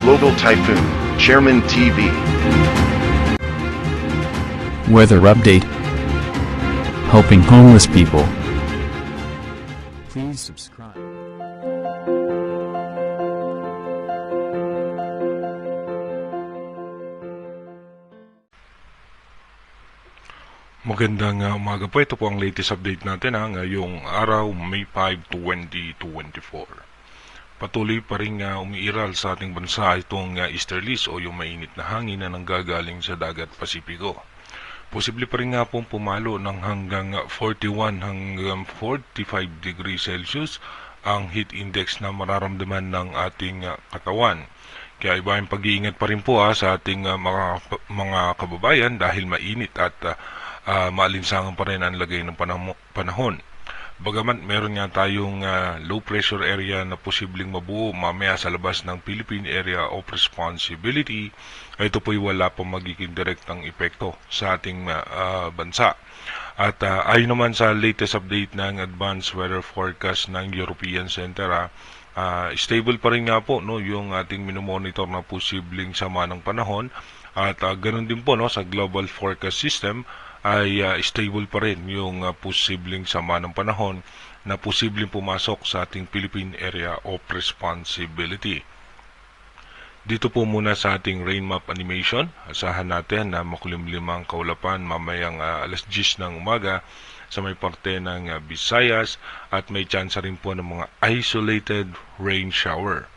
Global Typhoon, Chairman TV. Weather update. Helping homeless people. Please subscribe. Magandang umaga po. Ito po ang latest update natin ngayong araw, May 5, 2024. Patuloy pa rin umiiral sa ating bansa itong easterlies o yung mainit na hangin na nanggagaling sa dagat Pasipiko. Posible pa rin nga pong pumalo ng hanggang 41 hanggang 45 degrees Celsius ang heat index na mararamdaman ng ating katawan. Kaya iba yung pag-iingat pa rin po sa ating mga kababayan dahil mainit at maalinsangan pa rin ang lagay ng panahon. Bagaman meron nga tayong low pressure area na posibleng mabuo mamaya sa labas ng Philippine Area of Responsibility, ito po'y wala pang magiging direktang epekto sa ating bansa. At ayon naman sa latest update ng Advanced Weather Forecast ng European Center, stable pa rin nga po yung ating minomonitor na posibleng sama ng panahon. At ganun din po sa Global Forecast System ay stable pa rin yung posibleng sama ng panahon na posibleng pumasok sa ating Philippine Area of Responsibility. Dito po muna sa ating rain map animation. Asahan natin na makulimlim ang kaulapan mamayang alas 10 ng umaga sa may parte ng Visayas at may chance rin po ng mga isolated rain shower.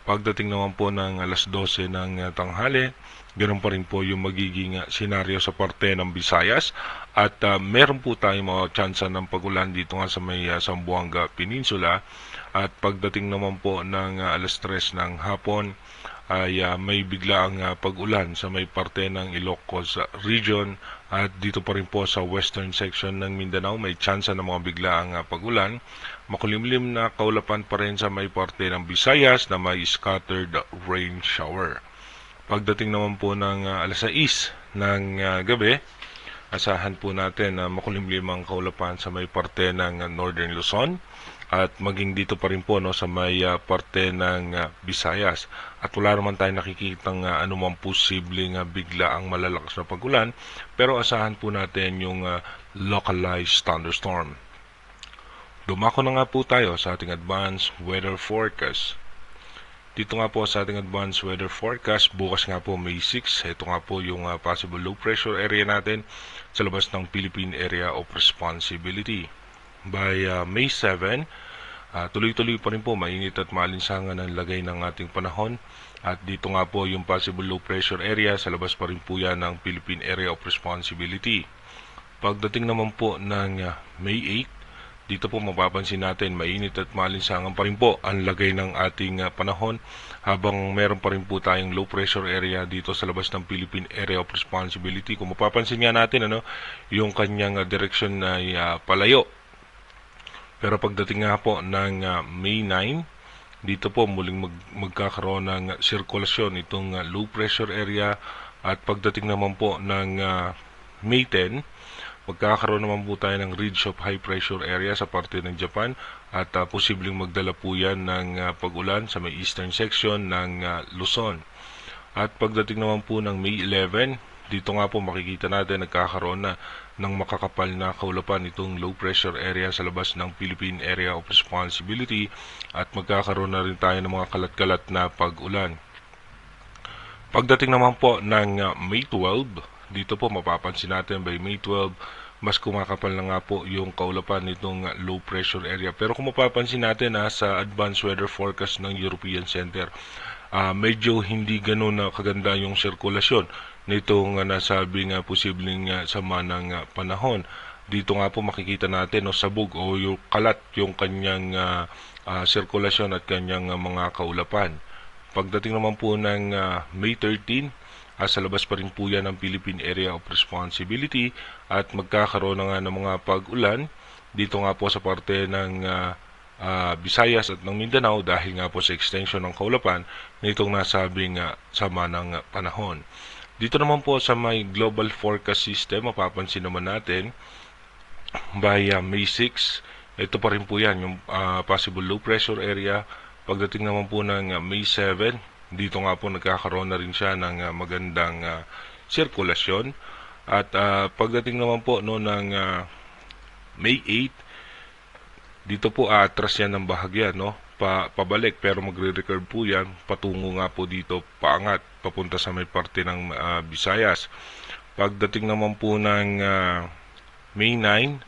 Pagdating naman po ng alas 12 ng tanghali, ganoon pa rin po yung magiging senaryo sa parte ng Visayas at meron po tayong mga tsansa ng pagulan dito nga sa may Zamboanga Peninsula at pagdating naman po ng alas 3 ng hapon ay may biglaang pagulan sa may parte ng Ilocos region at dito pa rin po sa western section ng Mindanao may tsansa ng mga biglaang pagulan. Makulimlim na kaulapan pa rin sa may parte ng Visayas na may scattered rain shower. Pagdating naman po ng alas 6 ng gabi, asahan po natin na makulimlim ang kaulapan sa may parte ng Northern Luzon at maging dito pa rin po sa may parte ng Visayas. At wala naman tayo nakikitang anumang posibleng bigla ang malalakas na pagulan, pero asahan po natin yung localized thunderstorm. Dumako na nga po tayo sa ating advanced weather forecast. Dito nga po sa ating advanced weather forecast, bukas nga po May 6, ito nga po yung possible low pressure area natin sa labas ng Philippine Area of Responsibility. By May 7, tuloy-tuloy pa rin po mainit at maalinsangan ang lagay ng ating panahon. At dito nga po yung possible low pressure area, sa labas pa rin po yan ng Philippine Area of Responsibility. Pagdating naman po ng May 8, dito po mapapansin natin mainit at maalinsangan pa rin po ang lagay ng ating panahon habang meron pa rin po tayong low pressure area dito sa labas ng Philippine Area of Responsibility. Kung mapapansin nga natin yung kanyang direksyon ay palayo. Pero pagdating nga po ng May 9, dito po muling magkakaroon ng sirkulasyon itong low pressure area at pagdating naman po ng May 10, magkakaroon naman po tayo ng ridge of high pressure area sa parte ng Japan at posibleng magdala po yan ng pag-ulan sa may eastern section ng Luzon. At pagdating naman po ng May 11, dito nga po makikita natin nagkakaroon na ng makakapal na kaulapan itong low pressure area sa labas ng Philippine Area of Responsibility at magkakaroon na rin tayo ng mga kalat-kalat na pag-ulan. Pagdating naman po ng May 12, dito po mapapansin natin by May 12, mas kumakapal na nga po yung kaulapan nitong low pressure area. Pero kung mapapansin natin sa advanced weather forecast ng European Center, medyo hindi ganun na kaganda yung sirkulasyon nitong nasabing posibleng sama ng panahon. Dito nga po makikita natin sabog o yung kalat yung kanyang sirkulasyon at kanyang mga kaulapan. Pagdating naman po ng May 13, sa labas pa rin po yan ng Philippine Area of Responsibility at magkakaroon na nga ng mga pag-ulan dito nga po sa parte ng Visayas at ng Mindanao dahil nga po sa extension ng kaulapan nitong nasabing sama ng panahon. Dito naman po sa may Global Forecast System, mapapansin naman natin by May 6, ito pa rin po yan yung possible low pressure area. Pagdating naman po ng May 7, dito nga po nagkakaroon na rin siya ng magandang sirkulasyon. At pagdating naman po no, ng May 8, dito po atras yan ng bahagya, no? Pabalik, pero magre-recurve po yan patungo nga po dito paangat papunta sa may parte ng Visayas. Pagdating naman po ng May 9,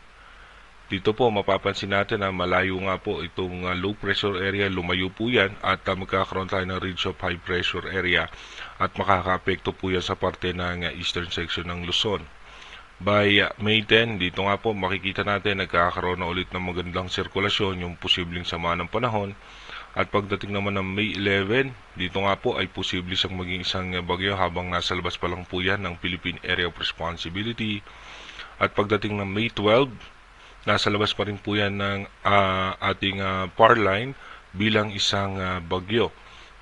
dito po mapapansin natin na malayo nga po itong low pressure area, lumayo po yan at magkakaroon tayo ng ridge of high pressure area at makaka-apekto po yan sa parte ng eastern section ng Luzon. By May 10, dito nga po makikita natin nagkakaroon na ulit ng magandang sirkulasyon, yung posibleng sama ng panahon. At pagdating naman ng May 11, dito nga po ay posible siyang maging isang bagyo habang nasa labas pa lang po yan ng Philippine Area of Responsibility. At pagdating ng May 12, nasa labas pa rin po yan ng ating PAR line bilang isang bagyo.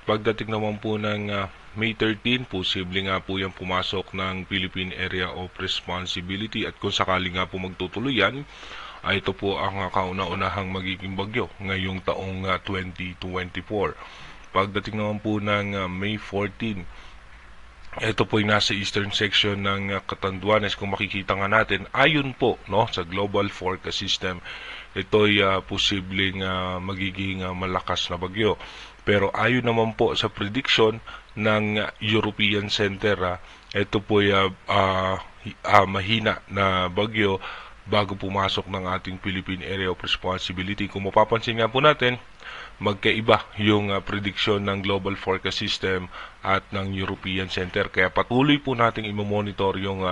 Pagdating naman po ng May 13, posible nga po yan pumasok ng Philippine Area of Responsibility at kung sakali nga po magtutuloy yan, ay ito po ang kauna-unahang magiging bagyo ngayong taong 2024. Pagdating naman po ng May 14, ito po ay nasa eastern section ng Catanduanes. Kung makikita nga natin, ayon po no, sa Global Forecast System, ito ay posibleng magiging malakas na bagyo. Pero ayon naman po sa prediction ng European Center, ito po ay mahina na bagyo bago pumasok ng ating Philippine Area of Responsibility. Kung mapapansin nga po natin, magkaiba yung prediction ng Global Forecast System at ng European Center. Kaya patuloy po nating i-monitor yung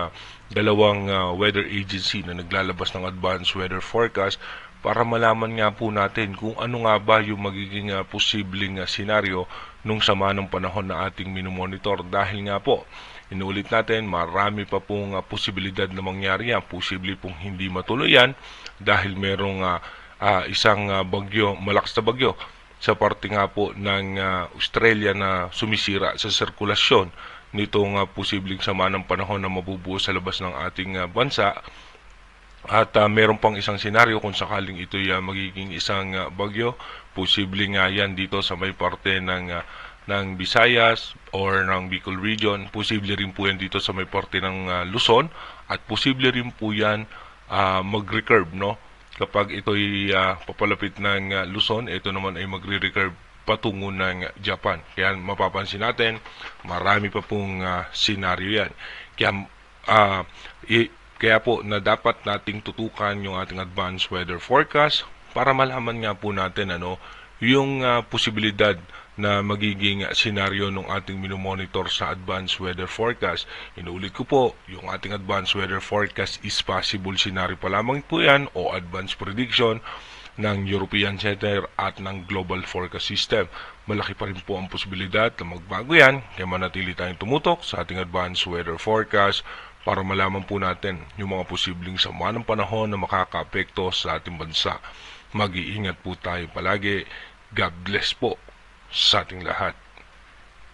dalawang weather agency na naglalabas ng advanced weather forecast para malaman nga po natin kung ano nga ba yung magiging posibleng senaryo nung sama ng panahon na ating minomonitor. Dahil nga po, inuulit natin, marami pa pong posibilidad na mangyari yan. Posible pong hindi matuloy yan dahil merong isang bagyo, malakas na bagyo sa parte nga po ng Australia na sumisira sa sirkulasyon nitong posibleng sama ng panahon na mabubuo sa labas ng ating bansa. At meron pang isang senaryo kung sakaling ito magiging isang bagyo, posible nga yan dito sa may parte ng Visayas or ng Bicol region, posible rin po yan dito sa may parte ng Luzon, at posible rin po yan mag-recurve, no? Kapag ito'y papalapit ng Luzon, ito naman ay magre-recurve patungo ng Japan. Kaya mapapansin natin, marami pa pong senaryo yan. Kaya po na dapat nating tutukan yung ating advanced weather forecast para malaman nga po natin yung posibilidad na magiging senaryo ng ating minomonitor sa advanced weather forecast. Inuulit ko po, yung ating advanced weather forecast is possible scenario pa lamang po yan o advanced prediction ng European Center at ng Global Forecast System. Malaki pa rin po ang posibilidad na magbago yan, kaya manatili tayong tumutok sa ating advanced weather forecast para malaman po natin yung mga posibleng sama ng panahon na makakaapekto sa ating bansa. Mag-iingat po tayo palagi. God bless po sa ating lahat.